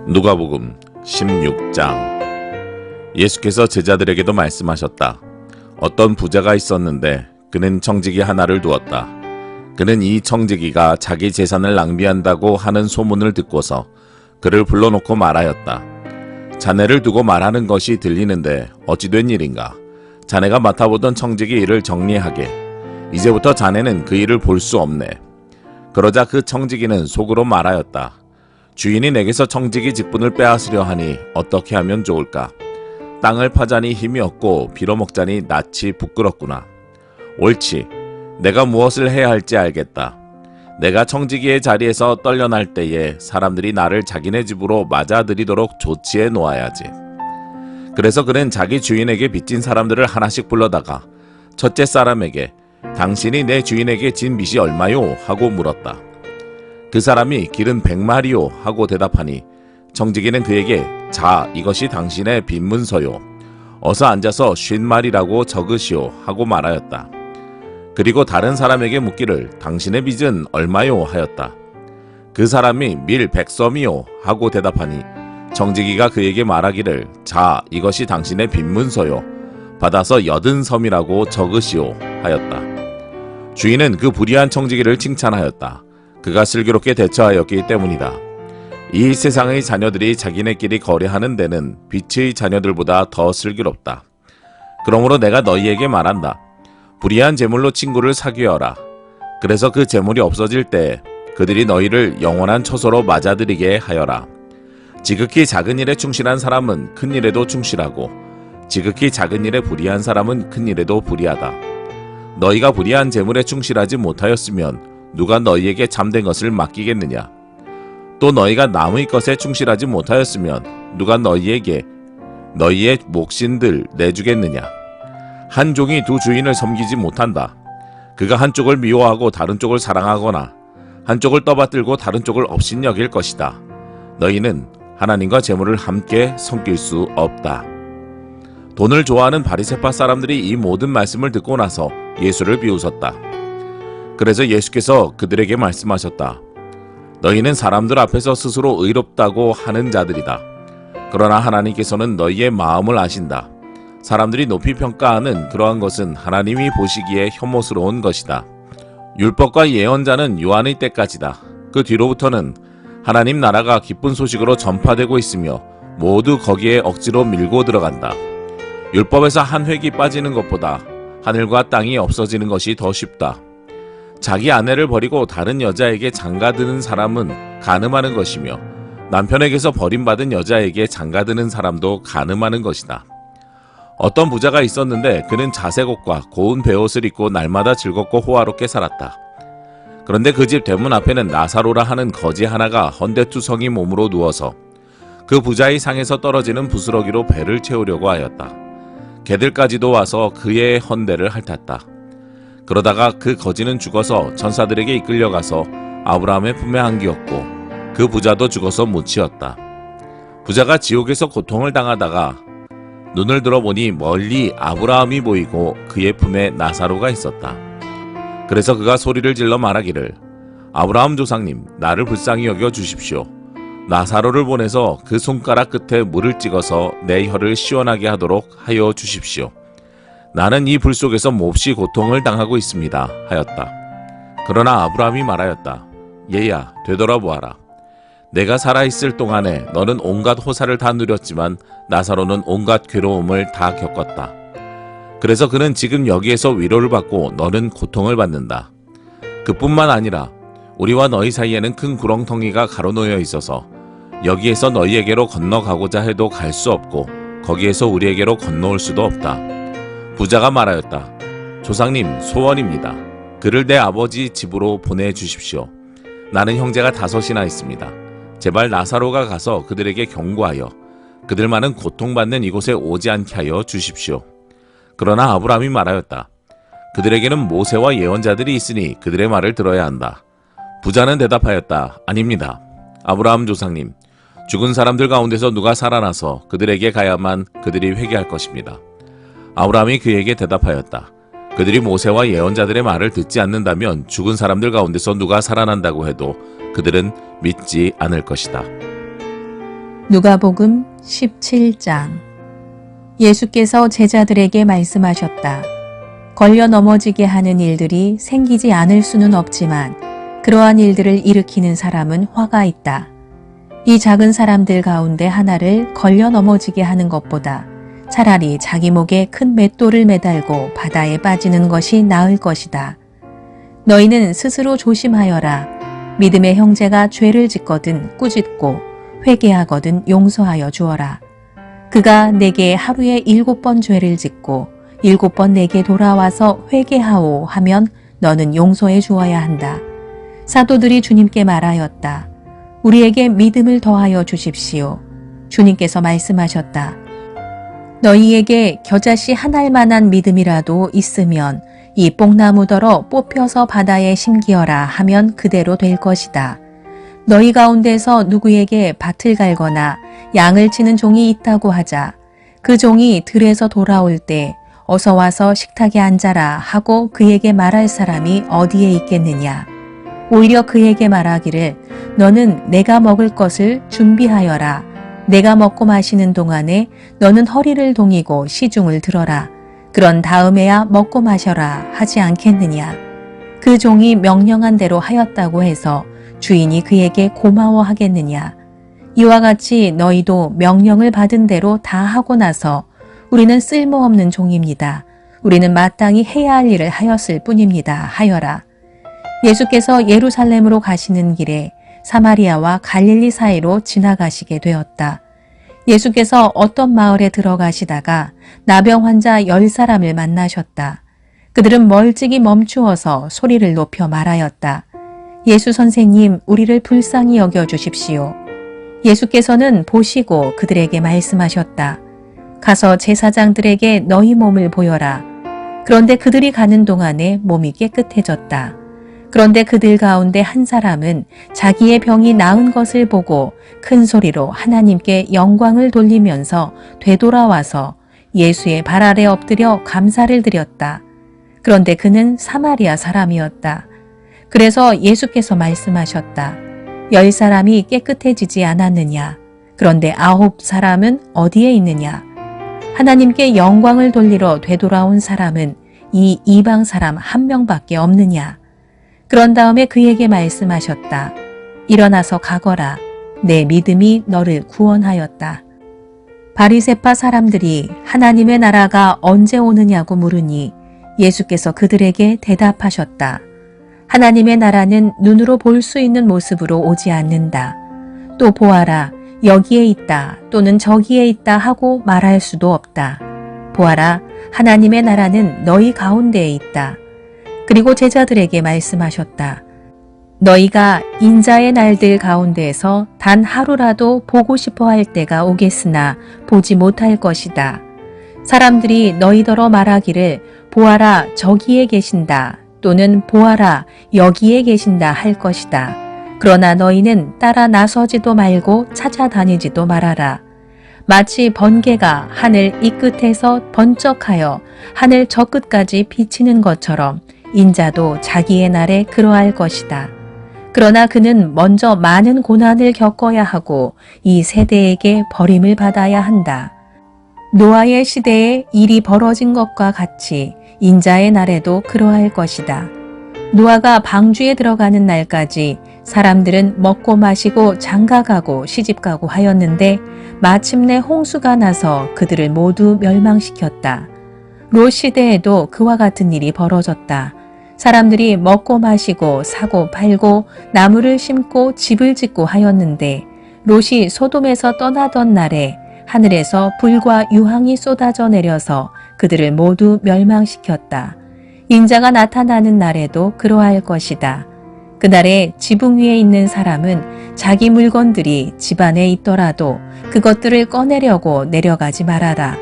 누가복음 16장. 예수께서 제자들에게도 말씀하셨다. 어떤 부자가 있었는데 그는 청지기 하나를 두었다. 그는 이 청지기가 자기 재산을 낭비한다고 하는 소문을 듣고서 그를 불러놓고 말하였다. 자네를 두고 말하는 것이 들리는데 어찌 된 일인가? 자네가 맡아보던 청지기 일을 정리하게. 이제부터 자네는 그 일을 볼 수 없네. 그러자 그 청지기는 속으로 말하였다. 주인이 내게서 청지기 직분을 빼앗으려 하니 어떻게 하면 좋을까? 땅을 파자니 힘이 없고 빌어먹자니 낯이 부끄럽구나. 옳지. 내가 무엇을 해야 할지 알겠다. 내가 청지기의 자리에서 떨려날 때에 사람들이 나를 자기네 집으로 맞아들이도록 조치해 놓아야지. 그래서 그는 자기 주인에게 빚진 사람들을 하나씩 불러다가 첫째 사람에게 당신이 내 주인에게 진 빚이 얼마요? 하고 물었다. 그 사람이 길은 100마리요 하고 대답하니 청지기는 그에게 자, 이것이 당신의 빚문서요. 어서 앉아서 50마리라고 적으시오 하고 말하였다. 그리고 다른 사람에게 묻기를 당신의 빚은 얼마요 하였다. 그 사람이 밀 100섬이요 하고 대답하니 청지기가 그에게 말하기를 자, 이것이 당신의 빚문서요. 받아서 80섬이라고 적으시오 하였다. 주인은 그 불의한 청지기를 칭찬하였다. 그가 슬기롭게 대처하였기 때문이다. 이 세상의 자녀들이 자기네끼리 거래하는 데는 빛의 자녀들보다 더 슬기롭다. 그러므로 내가 너희에게 말한다. 불의한 재물로 친구를 사귀어라. 그래서 그 재물이 없어질 때 그들이 너희를 영원한 처소로 맞아들이게 하여라. 지극히 작은 일에 충실한 사람은 큰 일에도 충실하고 지극히 작은 일에 불의한 사람은 큰 일에도 불의하다. 너희가 불의한 재물에 충실하지 못하였으면 누가 너희에게 참된 것을 맡기겠느냐? 또 너희가 남의 것에 충실하지 못하였으면 누가 너희에게 너희의 몫인들 내주겠느냐? 한 종이 두 주인을 섬기지 못한다. 그가 한쪽을 미워하고 다른 쪽을 사랑하거나 한쪽을 떠받들고 다른 쪽을 업신여길 것이다. 너희는 하나님과 재물을 함께 섬길 수 없다. 돈을 좋아하는 바리새파 사람들이 이 모든 말씀을 듣고 나서 예수를 비웃었다. 그래서 예수께서 그들에게 말씀하셨다. 너희는 사람들 앞에서 스스로 의롭다고 하는 자들이다. 그러나 하나님께서는 너희의 마음을 아신다. 사람들이 높이 평가하는 그러한 것은 하나님이 보시기에 혐오스러운 것이다. 율법과 예언자는 요한의 때까지다. 그 뒤로부터는 하나님 나라가 기쁜 소식으로 전파되고 있으며 모두 거기에 억지로 밀고 들어간다. 율법에서 한 획이 빠지는 것보다 하늘과 땅이 없어지는 것이 더 쉽다. 자기 아내를 버리고 다른 여자에게 장가드는 사람은 간음하는 것이며 남편에게서 버림받은 여자에게 장가드는 사람도 간음하는 것이다. 어떤 부자가 있었는데 그는 자색 옷과 고운 베옷을 입고 날마다 즐겁고 호화롭게 살았다. 그런데 그 집 대문 앞에는 나사로라 하는 거지 하나가 헌데투성이 몸으로 누워서 그 부자의 상에서 떨어지는 부스러기로 배를 채우려고 하였다. 개들까지도 와서 그의 헌대를 핥았다. 그러다가 그 거지는 죽어서 천사들에게 이끌려가서 아브라함의 품에 안기었고 그 부자도 죽어서 묻히었다. 부자가 지옥에서 고통을 당하다가 눈을 들어보니 멀리 아브라함이 보이고 그의 품에 나사로가 있었다. 그래서 그가 소리를 질러 말하기를 아브라함 조상님, 나를 불쌍히 여겨 주십시오. 나사로를 보내서 그 손가락 끝에 물을 찍어서 내 혀를 시원하게 하도록 하여 주십시오. 나는 이 불 속에서 몹시 고통을 당하고 있습니다 하였다. 그러나 아브라함이 말하였다. 얘야, 되돌아보아라. 내가 살아있을 동안에 너는 온갖 호사를 다 누렸지만 나사로는 온갖 괴로움을 다 겪었다. 그래서 그는 지금 여기에서 위로를 받고 너는 고통을 받는다. 그뿐만 아니라 우리와 너희 사이에는 큰 구렁텅이가 가로놓여 있어서 여기에서 너희에게로 건너가고자 해도 갈 수 없고 거기에서 우리에게로 건너올 수도 없다. 부자가 말하였다. 조상님, 소원입니다. 그를 내 아버지 집으로 보내주십시오. 나는 형제가 5이나 있습니다. 제발 나사로가 가서 그들에게 경고하여 그들만은 고통받는 이곳에 오지 않게 하여 주십시오. 그러나 아브라함이 말하였다. 그들에게는 모세와 예언자들이 있으니 그들의 말을 들어야 한다. 부자는 대답하였다. 아닙니다. 아브라함 조상님, 죽은 사람들 가운데서 누가 살아나서 그들에게 가야만 그들이 회개할 것입니다. 아브라함이 그에게 대답하였다. 그들이 모세와 예언자들의 말을 듣지 않는다면 죽은 사람들 가운데서 누가 살아난다고 해도 그들은 믿지 않을 것이다. 누가복음 17장. 예수께서 제자들에게 말씀하셨다. 걸려 넘어지게 하는 일들이 생기지 않을 수는 없지만 그러한 일들을 일으키는 사람은 화가 있다. 이 작은 사람들 가운데 하나를 걸려 넘어지게 하는 것보다 차라리 자기 목에 큰 맷돌을 매달고 바다에 빠지는 것이 나을 것이다. 너희는 스스로 조심하여라. 믿음의 형제가 죄를 짓거든 꾸짖고 회개하거든 용서하여 주어라. 그가 내게 하루에 7번 죄를 짓고 7번 내게 돌아와서 회개하오 하면 너는 용서해 주어야 한다. 사도들이 주님께 말하였다. 우리에게 믿음을 더하여 주십시오. 주님께서 말씀하셨다. 너희에게 겨자씨 한 알만한 믿음이라도 있으면 이 뽕나무더러 뽑혀서 바다에 심기어라 하면 그대로 될 것이다. 너희 가운데서 누구에게 밭을 갈거나 양을 치는 종이 있다고 하자. 그 종이 들에서 돌아올 때 어서 와서 식탁에 앉아라 하고 그에게 말할 사람이 어디에 있겠느냐. 오히려 그에게 말하기를 너는 내가 먹을 것을 준비하여라. 내가 먹고 마시는 동안에 너는 허리를 동이고 시중을 들어라. 그런 다음에야 먹고 마셔라 하지 않겠느냐. 그 종이 명령한 대로 하였다고 해서 주인이 그에게 고마워하겠느냐. 이와 같이 너희도 명령을 받은 대로 다 하고 나서 우리는 쓸모없는 종입니다. 우리는 마땅히 해야 할 일을 하였을 뿐입니다. 하여라. 예수께서 예루살렘으로 가시는 길에 사마리아와 갈릴리 사이로 지나가시게 되었다. 예수께서 어떤 마을에 들어가시다가 나병 환자 10사람을 만나셨다. 그들은 멀찍이 멈추어서 소리를 높여 말하였다. 예수 선생님, 우리를 불쌍히 여겨 주십시오. 예수께서는 보시고 그들에게 말씀하셨다. 가서 제사장들에게 너희 몸을 보여라. 그런데 그들이 가는 동안에 몸이 깨끗해졌다. 그런데 그들 가운데 한 사람은 자기의 병이 나은 것을 보고 큰 소리로 하나님께 영광을 돌리면서 되돌아와서 예수의 발 아래 엎드려 감사를 드렸다. 그런데 그는 사마리아 사람이었다. 그래서 예수께서 말씀하셨다. 10사람이 깨끗해지지 않았느냐? 그런데 9사람은 어디에 있느냐? 하나님께 영광을 돌리러 되돌아온 사람은 이 이방 사람 한 명밖에 없느냐? 그런 다음에 그에게 말씀하셨다. 일어나서 가거라. 내 믿음이 너를 구원하였다. 바리새파 사람들이 하나님의 나라가 언제 오느냐고 물으니 예수께서 그들에게 대답하셨다. 하나님의 나라는 눈으로 볼 수 있는 모습으로 오지 않는다. 또 보아라, 여기에 있다 또는 저기에 있다 하고 말할 수도 없다. 보아라, 하나님의 나라는 너희 가운데에 있다. 그리고 제자들에게 말씀하셨다. 너희가 인자의 날들 가운데에서 단 하루라도 보고 싶어 할 때가 오겠으나 보지 못할 것이다. 사람들이 너희더러 말하기를 보아라 저기에 계신다 또는 보아라 여기에 계신다 할 것이다. 그러나 너희는 따라 나서지도 말고 찾아다니지도 말아라. 마치 번개가 하늘 이 끝에서 번쩍하여 하늘 저 끝까지 비치는 것처럼 인자도 자기의 날에 그러할 것이다. 그러나 그는 먼저 많은 고난을 겪어야 하고 이 세대에게 버림을 받아야 한다. 노아의 시대에 일이 벌어진 것과 같이 인자의 날에도 그러할 것이다. 노아가 방주에 들어가는 날까지 사람들은 먹고 마시고 장가가고 시집가고 하였는데 마침내 홍수가 나서 그들을 모두 멸망시켰다. 롯 시대에도 그와 같은 일이 벌어졌다. 사람들이 먹고 마시고 사고 팔고 나무를 심고 집을 짓고 하였는데 롯이 소돔에서 떠나던 날에 하늘에서 불과 유황이 쏟아져 내려서 그들을 모두 멸망시켰다. 인자가 나타나는 날에도 그러할 것이다. 그날에 지붕 위에 있는 사람은 자기 물건들이 집 안에 있더라도 그것들을 꺼내려고 내려가지 말아라.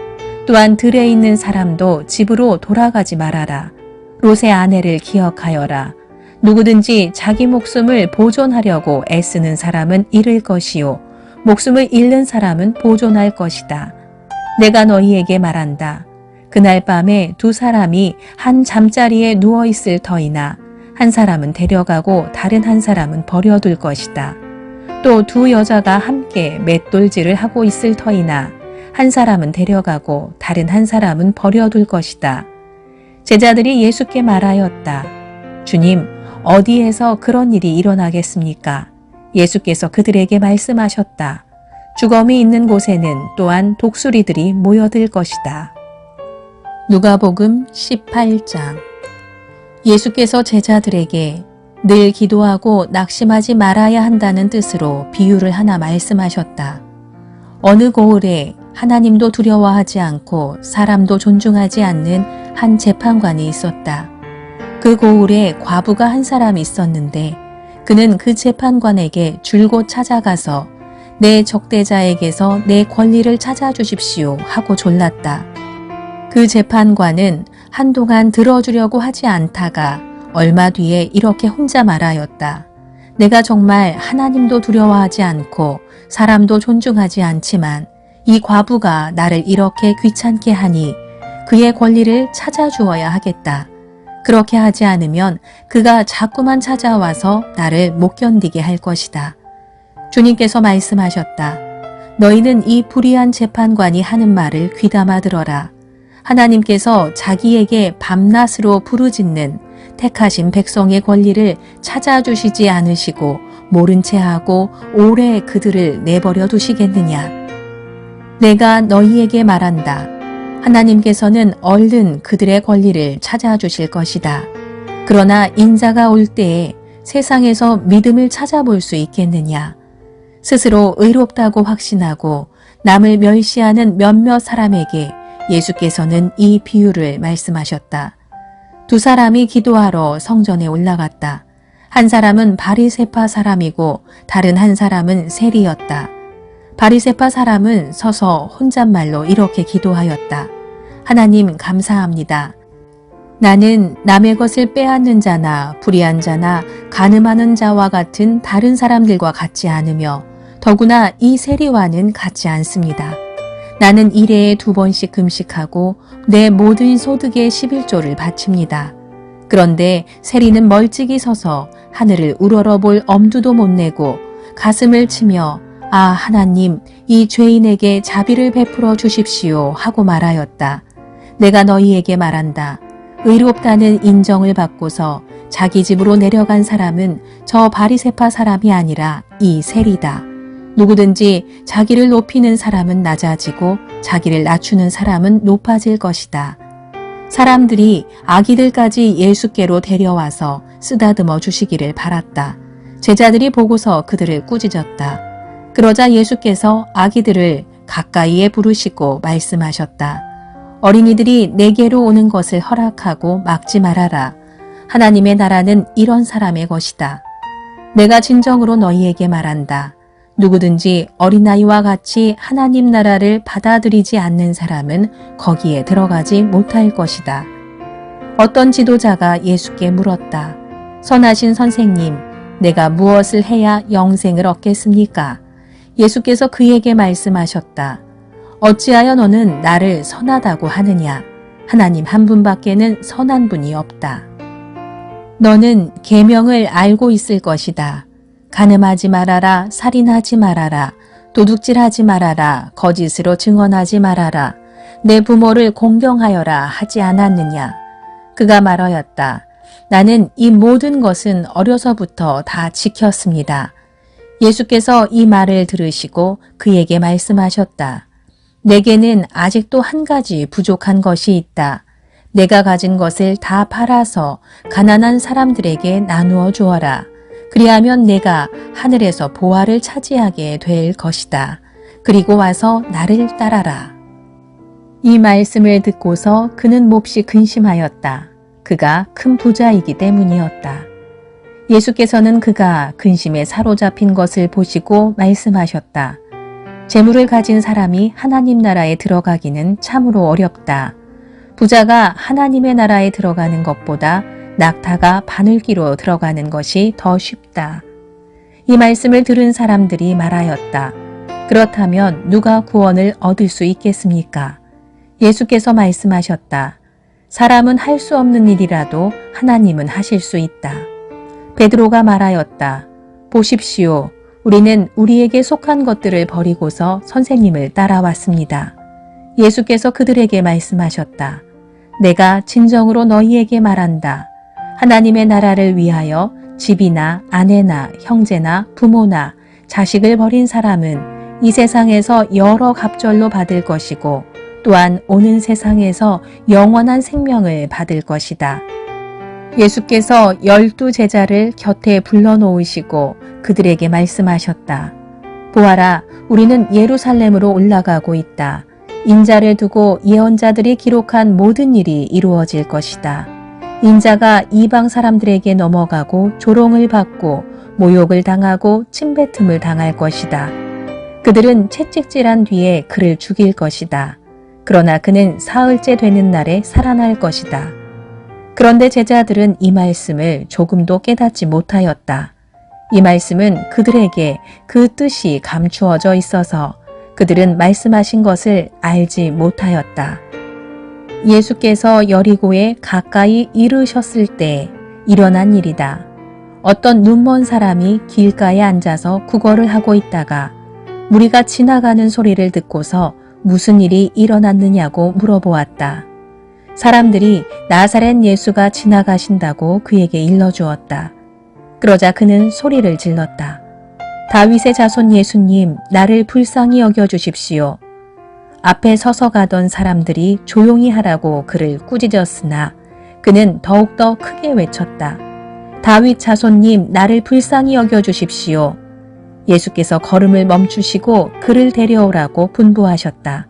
또한 들에 있는 사람도 집으로 돌아가지 말아라. 롯의 아내를 기억하여라. 누구든지 자기 목숨을 보존하려고 애쓰는 사람은 잃을 것이요 목숨을 잃는 사람은 보존할 것이다. 내가 너희에게 말한다. 그날 밤에 2사람이 한 잠자리에 누워있을 터이나 한 사람은 데려가고 다른 한 사람은 버려둘 것이다. 또 두 여자가 함께 맷돌질을 하고 있을 터이나 한 사람은 데려가고 다른 한 사람은 버려둘 것이다. 제자들이 예수께 말하였다. 주님, 어디에서 그런 일이 일어나겠습니까? 예수께서 그들에게 말씀하셨다. 주검이 있는 곳에는 또한 독수리들이 모여들 것이다. 누가복음 18장. 예수께서 제자들에게 늘 기도하고 낙심하지 말아야 한다는 뜻으로 비유를 하나 말씀하셨다. 어느 고을에 하나님도 두려워하지 않고 사람도 존중하지 않는 한 재판관이 있었다. 그 고을에 과부가 한 사람이 있었는데 그는 그 재판관에게 줄곧 찾아가서 내 적대자에게서 내 권리를 찾아주십시오 하고 졸랐다. 그 재판관은 한동안 들어주려고 하지 않다가 얼마 뒤에 이렇게 혼자 말하였다. 내가 정말 하나님도 두려워하지 않고 사람도 존중하지 않지만 이 과부가 나를 이렇게 귀찮게 하니 그의 권리를 찾아주어야 하겠다. 그렇게 하지 않으면 그가 자꾸만 찾아와서 나를 못 견디게 할 것이다. 주님께서 말씀하셨다. 너희는 이 불의한 재판관이 하는 말을 귀담아 들어라. 하나님께서 자기에게 밤낮으로 부르짖는 택하신 백성의 권리를 찾아주시지 않으시고 모른 채 하고 오래 그들을 내버려 두시겠느냐. 내가 너희에게 말한다. 하나님께서는 얼른 그들의 권리를 찾아주실 것이다. 그러나 인자가 올 때에 세상에서 믿음을 찾아볼 수 있겠느냐. 스스로 의롭다고 확신하고 남을 멸시하는 몇몇 사람에게 예수께서는 이 비유를 말씀하셨다. 두 사람이 기도하러 성전에 올라갔다. 한 사람은 바리새파 사람이고 다른 한 사람은 세리였다. 바리새파 사람은 서서 혼잣말로 이렇게 기도하였다. 하나님 감사합니다. 나는 남의 것을 빼앗는 자나 불의한 자나 간음하는 자와 같은 다른 사람들과 같지 않으며 더구나 이 세리와는 같지 않습니다. 나는 일해에 2번씩 금식하고 내 모든 소득의 11조를 바칩니다. 그런데 세리는 멀찍이 서서 하늘을 우러러볼 엄두도 못 내고 가슴을 치며 아 하나님 이 죄인에게 자비를 베풀어 주십시오 하고 말하였다. 내가 너희에게 말한다. 의롭다는 인정을 받고서 자기 집으로 내려간 사람은 저 바리새파 사람이 아니라 이 세리다. 누구든지 자기를 높이는 사람은 낮아지고 자기를 낮추는 사람은 높아질 것이다. 사람들이 아기들까지 예수께로 데려와서 쓰다듬어 주시기를 바랐다. 제자들이 보고서 그들을 꾸짖었다. 그러자 예수께서 아기들을 가까이에 부르시고 말씀하셨다. 어린이들이 내게로 오는 것을 허락하고 막지 말아라. 하나님의 나라는 이런 사람의 것이다. 내가 진정으로 너희에게 말한다. 누구든지 어린아이와 같이 하나님 나라를 받아들이지 않는 사람은 거기에 들어가지 못할 것이다. 어떤 지도자가 예수께 물었다. 선하신 선생님, 내가 무엇을 해야 영생을 얻겠습니까? 예수께서 그에게 말씀하셨다. 어찌하여 너는 나를 선하다고 하느냐? 하나님 한 분밖에는 선한 분이 없다. 너는 계명을 알고 있을 것이다. 간음하지 말아라, 살인하지 말아라, 도둑질하지 말아라, 거짓으로 증언하지 말아라, 내 부모를 공경하여라 하지 않았느냐. 그가 말하였다. 나는 이 모든 것은 어려서부터 다 지켰습니다. 예수께서 이 말을 들으시고 그에게 말씀하셨다. 내게는 아직도 한 가지 부족한 것이 있다. 내가 가진 것을 다 팔아서 가난한 사람들에게 나누어 주어라. 그리하면 내가 하늘에서 보화를 차지하게 될 것이다. 그리고 와서 나를 따라라. 이 말씀을 듣고서 그는 몹시 근심하였다. 그가 큰 부자이기 때문이었다. 예수께서는 그가 근심에 사로잡힌 것을 보시고 말씀하셨다. 재물을 가진 사람이 하나님 나라에 들어가기는 참으로 어렵다. 부자가 하나님의 나라에 들어가는 것보다 낙타가 바늘기로 들어가는 것이 더 쉽다. 이 말씀을 들은 사람들이 말하였다. 그렇다면 누가 구원을 얻을 수 있겠습니까? 예수께서 말씀하셨다. 사람은 할 수 없는 일이라도 하나님은 하실 수 있다. 베드로가 말하였다. 보십시오. 우리는 우리에게 속한 것들을 버리고서 선생님을 따라왔습니다. 예수께서 그들에게 말씀하셨다. 내가 진정으로 너희에게 말한다. 하나님의 나라를 위하여 집이나 아내나 형제나 부모나 자식을 버린 사람은 이 세상에서 여러 갑절로 받을 것이고 또한 오는 세상에서 영원한 생명을 받을 것이다. 예수께서 12 제자를 곁에 불러놓으시고 그들에게 말씀하셨다. 보아라, 우리는 예루살렘으로 올라가고 있다. 인자를 두고 예언자들이 기록한 모든 일이 이루어질 것이다. 인자가 이방 사람들에게 넘어가고 조롱을 받고 모욕을 당하고 침뱉음을 당할 것이다. 그들은 채찍질한 뒤에 그를 죽일 것이다. 그러나 그는 사흘째 되는 날에 살아날 것이다. 그런데 제자들은 이 말씀을 조금도 깨닫지 못하였다. 이 말씀은 그들에게 그 뜻이 감추어져 있어서 그들은 말씀하신 것을 알지 못하였다. 예수께서 여리고에 가까이 이르셨을 때 일어난 일이다. 어떤 눈먼 사람이 길가에 앉아서 구걸을 하고 있다가 무리가 지나가는 소리를 듣고서 무슨 일이 일어났느냐고 물어보았다. 사람들이 나사렛 예수가 지나가신다고 그에게 일러주었다. 그러자 그는 소리를 질렀다. 다윗의 자손 예수님, 나를 불쌍히 여겨주십시오. 앞에 서서 가던 사람들이 조용히 하라고 그를 꾸짖었으나 그는 더욱더 크게 외쳤다. 다윗 자손님, 나를 불쌍히 여겨주십시오. 예수께서 걸음을 멈추시고 그를 데려오라고 분부하셨다.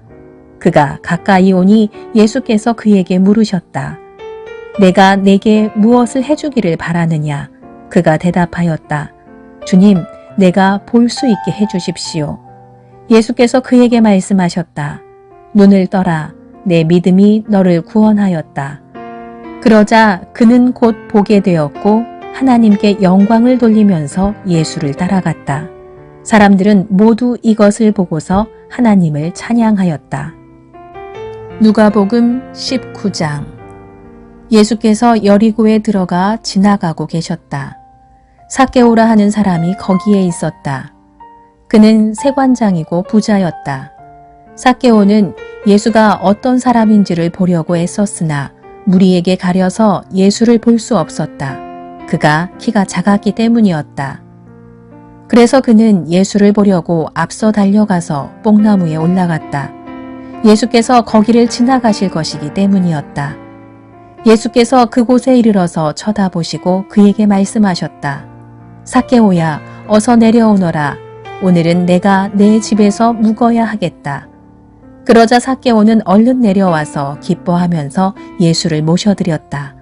그가 가까이 오니 예수께서 그에게 물으셨다. 내가 내게 무엇을 해주기를 바라느냐? 그가 대답하였다. 주님, 내가 볼 수 있게 해주십시오. 예수께서 그에게 말씀하셨다. 눈을 떠라. 내 믿음이 너를 구원하였다. 그러자 그는 곧 보게 되었고 하나님께 영광을 돌리면서 예수를 따라갔다. 사람들은 모두 이것을 보고서 하나님을 찬양하였다. 누가복음 19장. 예수께서 여리고에 들어가 지나가고 계셨다. 삭개오라 하는 사람이 거기에 있었다. 그는 세관장이고 부자였다. 삭개오는 예수가 어떤 사람인지를 보려고 애썼으나 무리에게 가려서 예수를 볼 수 없었다. 그가 키가 작았기 때문이었다. 그래서 그는 예수를 보려고 앞서 달려가서 뽕나무에 올라갔다. 예수께서 거기를 지나가실 것이기 때문이었다. 예수께서 그곳에 이르러서 쳐다보시고 그에게 말씀하셨다. 삭개오야, 어서 내려오너라. 오늘은 내가 내 집에서 묵어야 하겠다. 그러자 삭개오는 얼른 내려와서 기뻐하면서 예수를 모셔드렸다.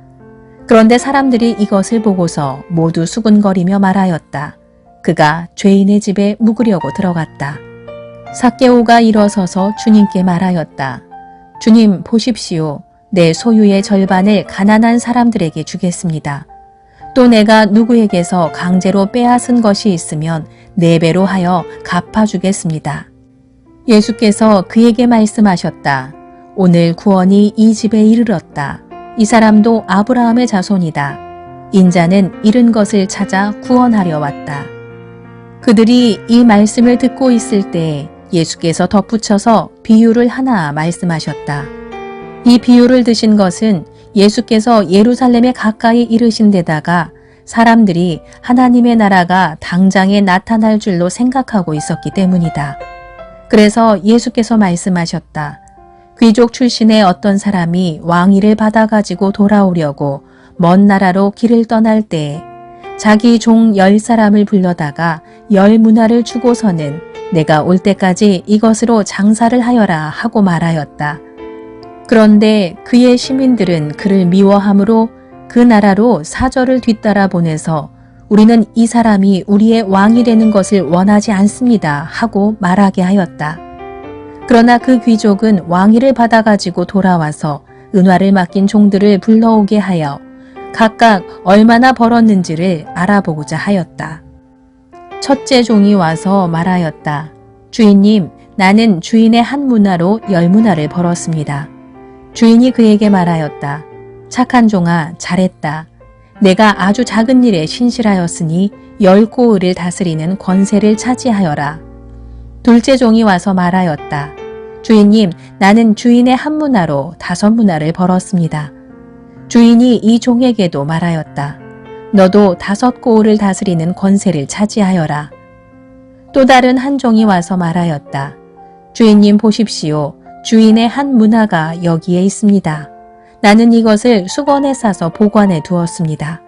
그런데 사람들이 이것을 보고서 모두 수군거리며 말하였다. 그가 죄인의 집에 묵으려고 들어갔다. 삭개오가 일어서서 주님께 말하였다. 주님, 보십시오. 내 소유의 절반을 가난한 사람들에게 주겠습니다. 또 내가 누구에게서 강제로 빼앗은 것이 있으면 4배로 하여 갚아주겠습니다. 예수께서 그에게 말씀하셨다. 오늘 구원이 이 집에 이르렀다. 이 사람도 아브라함의 자손이다. 인자는 잃은 것을 찾아 구원하려 왔다. 그들이 이 말씀을 듣고 있을 때 예수께서 덧붙여서 비유를 하나 말씀하셨다. 이 비유를 드신 것은 예수께서 예루살렘에 가까이 이르신 데다가 사람들이 하나님의 나라가 당장에 나타날 줄로 생각하고 있었기 때문이다. 그래서 예수께서 말씀하셨다. 귀족 출신의 어떤 사람이 왕위를 받아가지고 돌아오려고 먼 나라로 길을 떠날 때에 자기 종 10사람을 불러다가 10문화를 주고서는 내가 올 때까지 이것으로 장사를 하여라 하고 말하였다. 그런데 그의 시민들은 그를 미워함으로 그 나라로 사절을 뒤따라 보내서 우리는 이 사람이 우리의 왕이 되는 것을 원하지 않습니다 하고 말하게 하였다. 그러나 그 귀족은 왕위를 받아가지고 돌아와서 은화를 맡긴 종들을 불러오게 하여 각각 얼마나 벌었는지를 알아보고자 하였다. 첫째 종이 와서 말하였다. 주인님, 나는 주인의 한 문화로 10문화를 벌었습니다. 주인이 그에게 말하였다. 착한 종아, 잘했다. 내가 아주 작은 일에 신실하였으니 10고을을 다스리는 권세를 차지하여라. 둘째 종이 와서 말하였다. 주인님, 나는 주인의 한 문화로 5문화를 벌었습니다. 주인이 이 종에게도 말하였다. 너도 5고을을 다스리는 권세를 차지하여라. 또 다른 한 종이 와서 말하였다. 주인님 보십시오. 주인의 한 문화가 여기에 있습니다. 나는 이것을 수건에 싸서 보관해 두었습니다.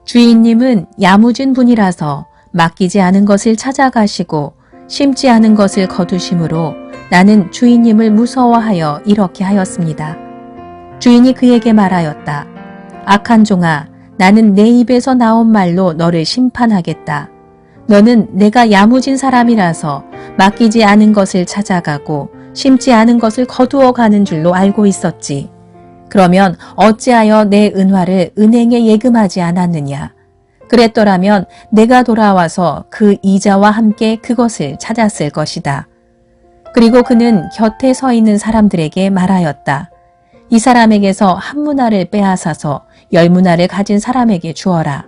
주인님은 야무진 분이라서 맡기지 않은 것을 찾아가시고 심지 않은 것을 거두심으로 나는 주인님을 무서워하여 이렇게 하였습니다. 주인이 그에게 말하였다. 악한 종아, 나는 내 입에서 나온 말로 너를 심판하겠다. 너는 내가 야무진 사람이라서 맡기지 않은 것을 찾아가고 심지 않은 것을 거두어 가는 줄로 알고 있었지. 그러면 어찌하여 내 은화를 은행에 예금하지 않았느냐? 그랬더라면 내가 돌아와서 그 이자와 함께 그것을 찾았을 것이다. 그리고 그는 곁에 서 있는 사람들에게 말하였다. 이 사람에게서 한 문화를 빼앗아서 10문화를 가진 사람에게 주어라.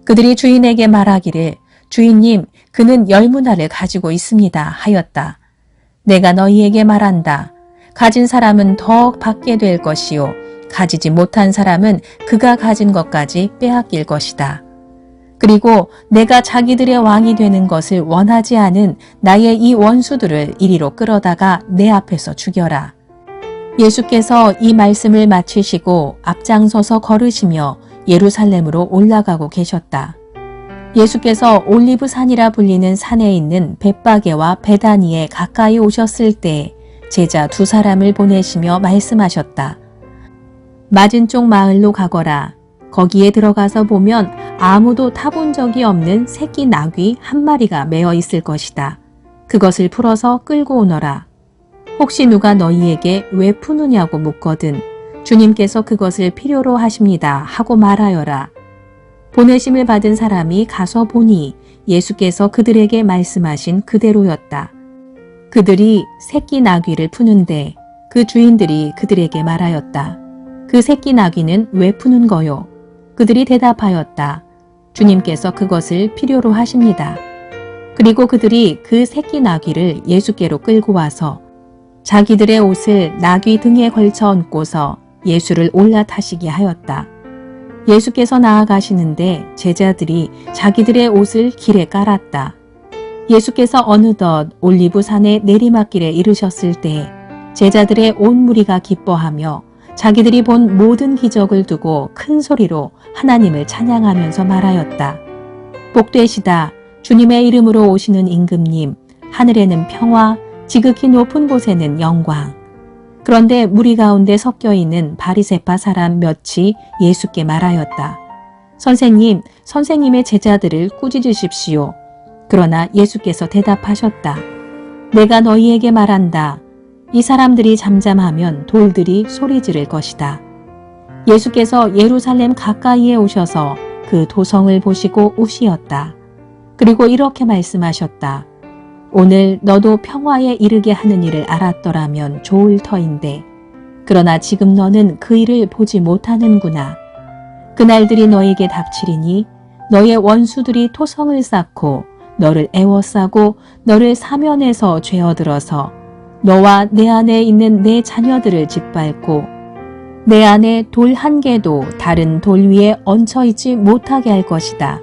그들이 주인에게 말하기를 주인님, 그는 10문화를 가지고 있습니다 하였다. 내가 너희에게 말한다. 가진 사람은 더 받게 될 것이요. 가지지 못한 사람은 그가 가진 것까지 빼앗길 것이다. 그리고 내가 자기들의 왕이 되는 것을 원하지 않은 나의 이 원수들을 이리로 끌어다가 내 앞에서 죽여라. 예수께서 이 말씀을 마치시고 앞장서서 걸으시며 예루살렘으로 올라가고 계셨다. 예수께서 올리브산이라 불리는 산에 있는 벳바게와 베다니에 가까이 오셨을 때 제자 2사람을 보내시며 말씀하셨다. 맞은쪽 마을로 가거라. 거기에 들어가서 보면 아무도 타본 적이 없는 새끼 나귀 1마리가 매어 있을 것이다. 그것을 풀어서 끌고 오너라. 혹시 누가 너희에게 왜 푸느냐고 묻거든 주님께서 그것을 필요로 하십니다 하고 말하여라. 보내심을 받은 사람이 가서 보니 예수께서 그들에게 말씀하신 그대로였다. 그들이 새끼 나귀를 푸는데 그 주인들이 그들에게 말하였다. 그 새끼 나귀는 왜 푸는 거요? 그들이 대답하였다. 주님께서 그것을 필요로 하십니다. 그리고 그들이 그 새끼 나귀를 예수께로 끌고 와서 자기들의 옷을 나귀 등에 걸쳐 얹고서 예수를 올라타시게 하였다. 예수께서 나아가시는데 제자들이 자기들의 옷을 길에 깔았다. 예수께서 어느덧 올리브산의 내리막길에 이르셨을 때 제자들의 온 무리가 기뻐하며 자기들이 본 모든 기적을 두고 큰 소리로 하나님을 찬양하면서 말하였다. 복되시다. 주님의 이름으로 오시는 임금님. 하늘에는 평화, 지극히 높은 곳에는 영광. 그런데 무리 가운데 섞여 있는 바리새파 사람 몇이 예수께 말하였다. 선생님, 선생님의 제자들을 꾸짖으십시오. 그러나 예수께서 대답하셨다. 내가 너희에게 말한다. 이 사람들이 잠잠하면 돌들이 소리 지를 것이다. 예수께서 예루살렘 가까이에 오셔서 그 도성을 보시고 우시었다. 그리고 이렇게 말씀하셨다. 오늘 너도 평화에 이르게 하는 일을 알았더라면 좋을 터인데 그러나 지금 너는 그 일을 보지 못하는구나. 그날들이 너에게 닥치리니 너의 원수들이 토성을 쌓고 너를 애워싸고 너를 사면에서 죄어들어서 너와 내 안에 있는 내 자녀들을 짓밟고 내 안에 돌 한 개도 다른 돌 위에 얹혀있지 못하게 할 것이다.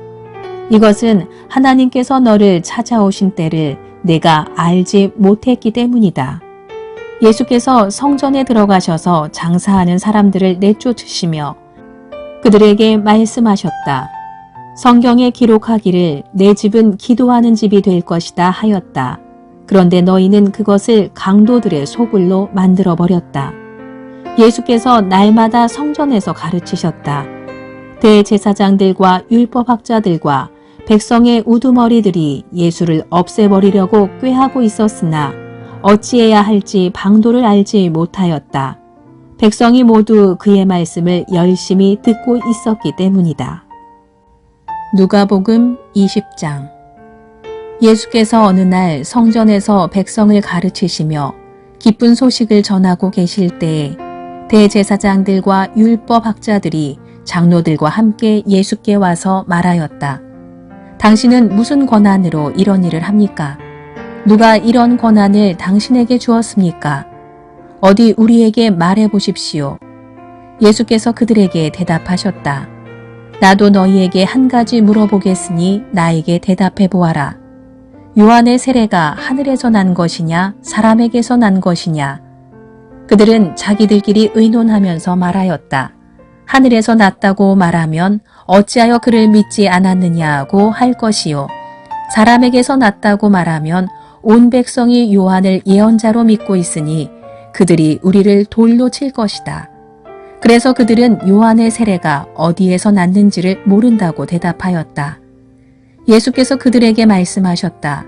이것은 하나님께서 너를 찾아오신 때를 내가 알지 못했기 때문이다. 예수께서 성전에 들어가셔서 장사하는 사람들을 내쫓으시며 그들에게 말씀하셨다. 성경에 기록하기를 내 집은 기도하는 집이 될 것이다 하였다. 그런데 너희는 그것을 강도들의 소굴로 만들어버렸다. 예수께서 날마다 성전에서 가르치셨다. 대제사장들과 율법학자들과 백성의 우두머리들이 예수를 없애버리려고 꾀하고 있었으나 어찌해야 할지 방도를 알지 못하였다. 백성이 모두 그의 말씀을 열심히 듣고 있었기 때문이다. 누가복음 20장. 예수께서 어느 날 성전에서 백성을 가르치시며 기쁜 소식을 전하고 계실 때에 대제사장들과 율법학자들이 장로들과 함께 예수께 와서 말하였다. 당신은 무슨 권한으로 이런 일을 합니까? 누가 이런 권한을 당신에게 주었습니까? 어디 우리에게 말해 보십시오. 예수께서 그들에게 대답하셨다. 나도 너희에게 한 가지 물어보겠으니 나에게 대답해 보아라. 요한의 세례가 하늘에서 난 것이냐 사람에게서 난 것이냐? 그들은 자기들끼리 의논하면서 말하였다. 하늘에서 났다고 말하면 어찌하여 그를 믿지 않았느냐고 할 것이요. 사람에게서 났다고 말하면 온 백성이 요한을 예언자로 믿고 있으니 그들이 우리를 돌로 칠 것이다. 그래서 그들은 요한의 세례가 어디에서 났는지를 모른다고 대답하였다. 예수께서 그들에게 말씀하셨다.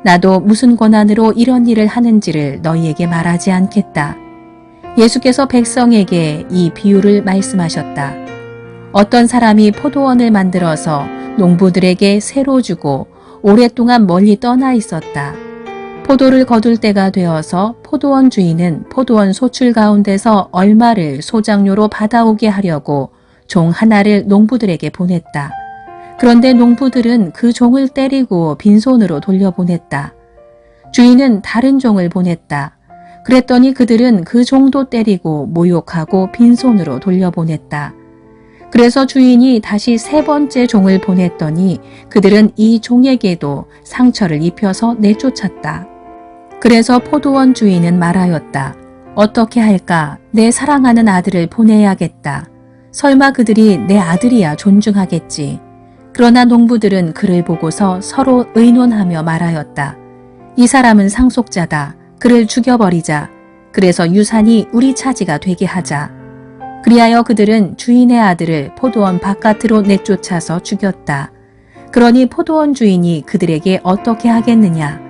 나도 무슨 권한으로 이런 일을 하는지를 너희에게 말하지 않겠다. 예수께서 백성에게 이 비유를 말씀하셨다. 어떤 사람이 포도원을 만들어서 농부들에게 새로 주고 오랫동안 멀리 떠나 있었다. 포도를 거둘 때가 되어서 포도원 주인은 포도원 소출 가운데서 얼마를 소장료로 받아오게 하려고 종 하나를 농부들에게 보냈다. 그런데 농부들은 그 종을 때리고 빈손으로 돌려보냈다. 주인은 다른 종을 보냈다. 그랬더니 그들은 그 종도 때리고 모욕하고 빈손으로 돌려보냈다. 그래서 주인이 다시 세 번째 종을 보냈더니 그들은 이 종에게도 상처를 입혀서 내쫓았다. 그래서 포도원 주인은 말하였다. 어떻게 할까? 내 사랑하는 아들을 보내야겠다. 설마 그들이 내 아들이야 존중하겠지. 그러나 농부들은 그를 보고서 서로 의논하며 말하였다. 이 사람은 상속자다. 그를 죽여버리자. 그래서 유산이 우리 차지가 되게 하자. 그리하여 그들은 주인의 아들을 포도원 바깥으로 내쫓아서 죽였다. 그러니 포도원 주인이 그들에게 어떻게 하겠느냐?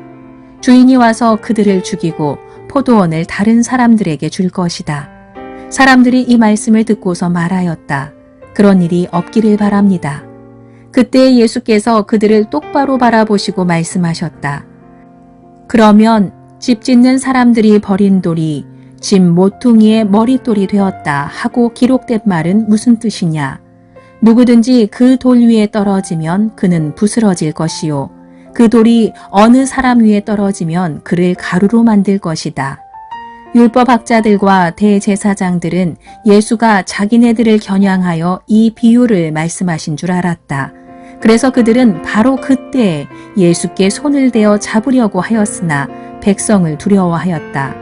주인이 와서 그들을 죽이고 포도원을 다른 사람들에게 줄 것이다. 사람들이 이 말씀을 듣고서 말하였다. 그런 일이 없기를 바랍니다. 그때 예수께서 그들을 똑바로 바라보시고 말씀하셨다. 그러면 집 짓는 사람들이 버린 돌이 집 모퉁이의 머릿돌이 되었다 하고 기록된 말은 무슨 뜻이냐? 누구든지 그 돌 위에 떨어지면 그는 부스러질 것이요. 그 돌이 어느 사람 위에 떨어지면 그를 가루로 만들 것이다. 율법학자들과 대제사장들은 예수가 자기네들을 겨냥하여 이 비유를 말씀하신 줄 알았다. 그래서 그들은 바로 그때 예수께 손을 대어 잡으려고 하였으나 백성을 두려워하였다.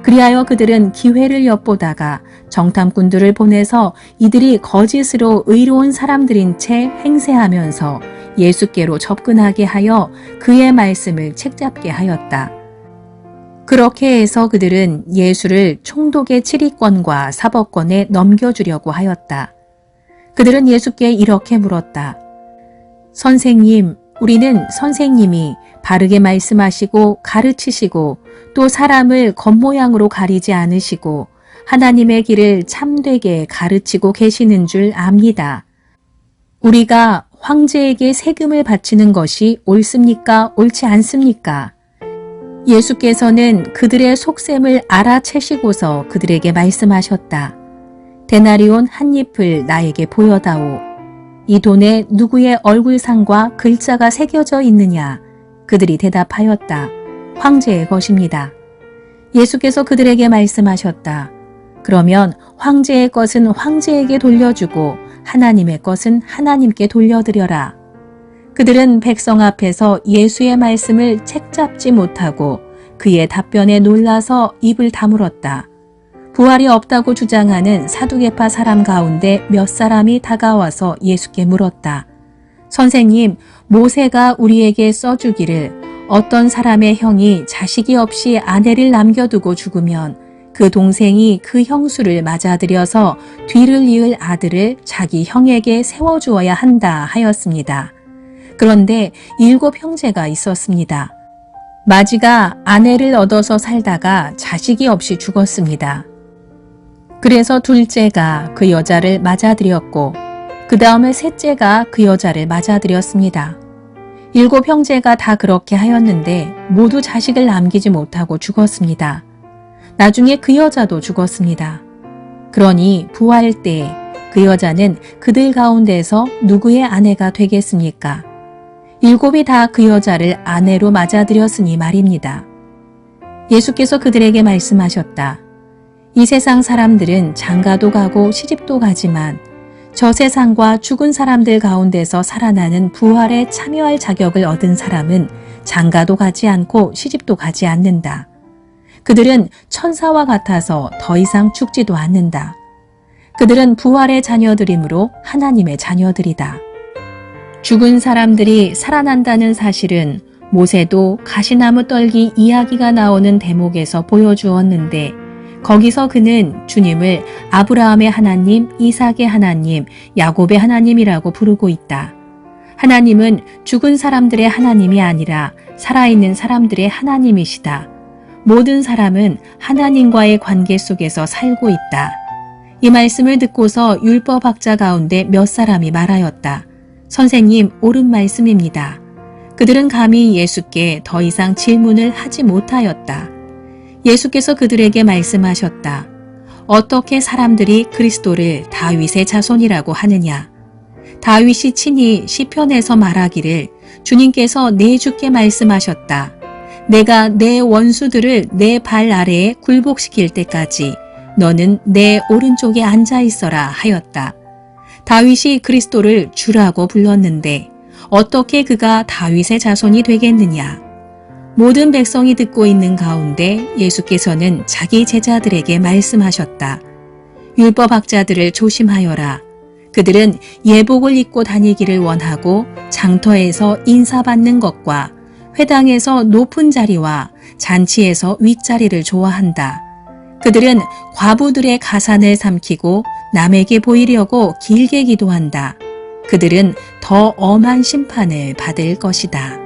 그리하여 그들은 기회를 엿보다가 정탐꾼들을 보내서 이들이 거짓으로 의로운 사람들인 채 행세하면서 예수께로 접근하게 하여 그의 말씀을 책잡게 하였다. 그렇게 해서 그들은 예수를 총독의 치리권과 사법권에 넘겨주려고 하였다. 그들은 예수께 이렇게 물었다. 선생님, 우리는 선생님이 바르게 말씀하시고 가르치시고 또 사람을 겉모양으로 가리지 않으시고 하나님의 길을 참되게 가르치고 계시는 줄 압니다. 우리가 황제에게 세금을 바치는 것이 옳습니까? 옳지 않습니까? 예수께서는 그들의 속셈을 알아채시고서 그들에게 말씀하셨다. 데나리온 한 잎을 나에게 보여다오. 이 돈에 누구의 얼굴상과 글자가 새겨져 있느냐? 그들이 대답하였다. 황제의 것입니다. 예수께서 그들에게 말씀하셨다. 그러면 황제의 것은 황제에게 돌려주고 하나님의 것은 하나님께 돌려드려라. 그들은 백성 앞에서 예수의 말씀을 책잡지 못하고 그의 답변에 놀라서 입을 다물었다. 부활이 없다고 주장하는 사두개파 사람 가운데 몇 사람이 다가와서 예수께 물었다. 선생님, 모세가 우리에게 써주기를 어떤 사람의 형이 자식이 없이 아내를 남겨두고 죽으면 그 동생이 그 형수를 맞아들여서 뒤를 이을 아들을 자기 형에게 세워주어야 한다 하였습니다. 그런데 7 형제가 있었습니다. 마지가 아내를 얻어서 살다가 자식이 없이 죽었습니다. 그래서 둘째가 그 여자를 맞아들였고 그 다음에 셋째가 그 여자를 맞아들였습니다. 7 형제가 다 그렇게 하였는데 모두 자식을 남기지 못하고 죽었습니다. 나중에 그 여자도 죽었습니다. 그러니 부활 때 그 여자는 그들 가운데서 누구의 아내가 되겠습니까? 일곱이 다 그 여자를 아내로 맞아들였으니 말입니다. 예수께서 그들에게 말씀하셨다. 이 세상 사람들은 장가도 가고 시집도 가지만 저 세상과 죽은 사람들 가운데서 살아나는 부활에 참여할 자격을 얻은 사람은 장가도 가지 않고 시집도 가지 않는다. 그들은 천사와 같아서 더 이상 죽지도 않는다. 그들은 부활의 자녀들이므로 하나님의 자녀들이다. 죽은 사람들이 살아난다는 사실은 모세도 가시나무 떨기 이야기가 나오는 대목에서 보여주었는데 거기서 그는 주님을 아브라함의 하나님, 이삭의 하나님, 야곱의 하나님이라고 부르고 있다. 하나님은 죽은 사람들의 하나님이 아니라 살아있는 사람들의 하나님이시다. 모든 사람은 하나님과의 관계 속에서 살고 있다. 이 말씀을 듣고서 율법학자 가운데 몇 사람이 말하였다. 선생님, 옳은 말씀입니다. 그들은 감히 예수께 더 이상 질문을 하지 못하였다. 예수께서 그들에게 말씀하셨다. 어떻게 사람들이 그리스도를 다윗의 자손이라고 하느냐? 다윗이 친히 시편에서 말하기를 주님께서 내 주께 말씀하셨다. 내가 내 원수들을 내 발 아래에 굴복시킬 때까지 너는 내 오른쪽에 앉아 있어라 하였다. 다윗이 그리스도를 주라고 불렀는데 어떻게 그가 다윗의 자손이 되겠느냐? 모든 백성이 듣고 있는 가운데 예수께서는 자기 제자들에게 말씀하셨다. 율법학자들을 조심하여라. 그들은 예복을 입고 다니기를 원하고 장터에서 인사받는 것과 회당에서 높은 자리와 잔치에서 윗자리를 좋아한다. 그들은 과부들의 가산을 삼키고 남에게 보이려고 길게 기도한다. 그들은 더 엄한 심판을 받을 것이다.